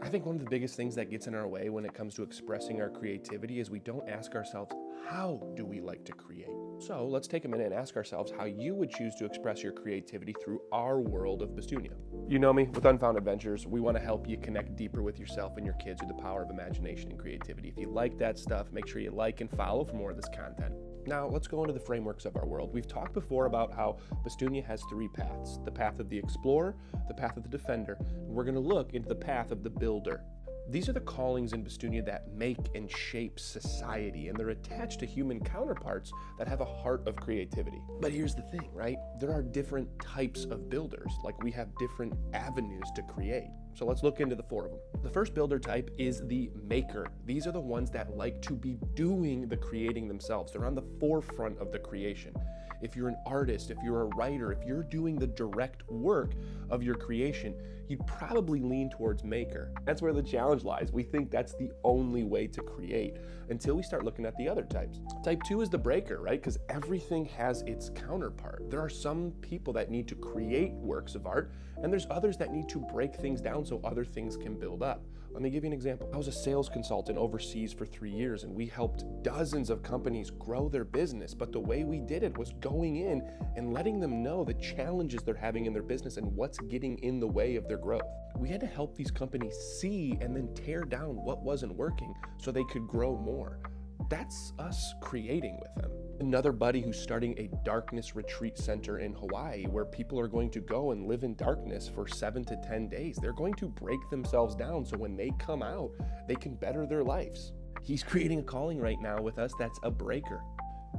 I think one of the biggest things that gets in our way when it comes to expressing our creativity is we don't ask ourselves, how do we like to create? So let's take a minute and ask ourselves how you would choose to express your creativity through our world of Bastunia. You know me, with Unfound Adventures, we want to help you connect deeper with yourself and your kids through the power of imagination and creativity. If you like that stuff, make sure you like and follow for more of this content. Now, let's go into the frameworks of our world. We've talked before about how Bastunia has three paths: the path of the explorer, the path of the defender, and we're going to look into the path of the builder. These are the callings in Bastunia that make and shape society, and they're attached to human counterparts that have a heart of creativity. But here's the thing, right? There are different types of builders, like we have different avenues to create. So let's look into the four of them. The first builder type is the maker. These are the ones that like to be doing the creating themselves. They're on the forefront of the creation. If you're an artist, if you're a writer, if you're doing the direct work of your creation, you'd probably lean towards maker. That's where the challenge lies. We think that's the only way to create until we start looking at the other types. Type 2 is the breaker, right? Because everything has its counterpart. There are some people that need to create works of art, and there's others that need to break things down so other things can build up. Let me give you an example. I was a sales consultant overseas for 3 years, and we helped dozens of companies grow their business. But the way we did it was going in and letting them know the challenges they're having in their business and what's getting in the way of their growth. We had to help these companies see and then tear down what wasn't working so they could grow more. That's us creating with them. Another buddy who's starting a darkness retreat center in Hawaii where people are going to go and live in darkness for 7 to 10 days. They're going to break themselves down so when they come out, they can better their lives. He's creating a calling right now with us that's a breaker.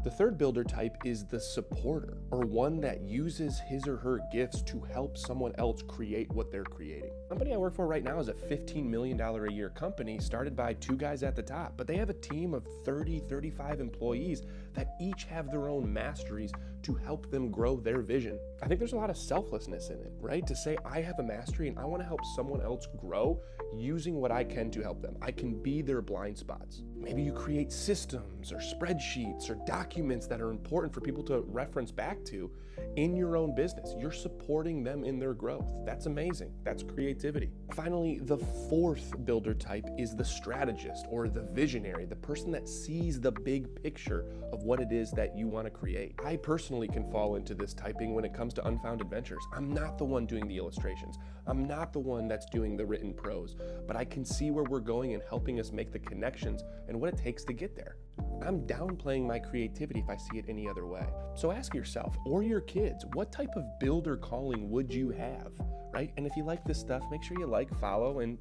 The third builder type is the supporter, or one that uses his or her gifts to help someone else create what they're creating. The company I work for right now is a $15 million a year company started by 2 guys at the top, but they have a team of 30, 35 employees that each have their own masteries to help them grow their vision. I think there's a lot of selflessness in it, right? To say I have a mastery and I want to help someone else grow using what I can to help them. I can be their blind spots. Maybe you create systems or spreadsheets or documents that are important for people to reference back to in your own business. You're supporting them in their growth. That's amazing. That's creativity. Finally, the fourth builder type is the strategist or the visionary, the person that sees the big picture of what it is that you want to create. I personally can fall into this typing when it comes to Unfound Adventures. I'm not the one doing the illustrations. I'm not the one that's doing the written prose, but I can see where we're going and helping us make the connections and what it takes to get there. I'm downplaying my creativity if I see it any other way. So ask yourself or your kids, what type of builder calling would you have, right? And if you like this stuff, make sure you like, follow, and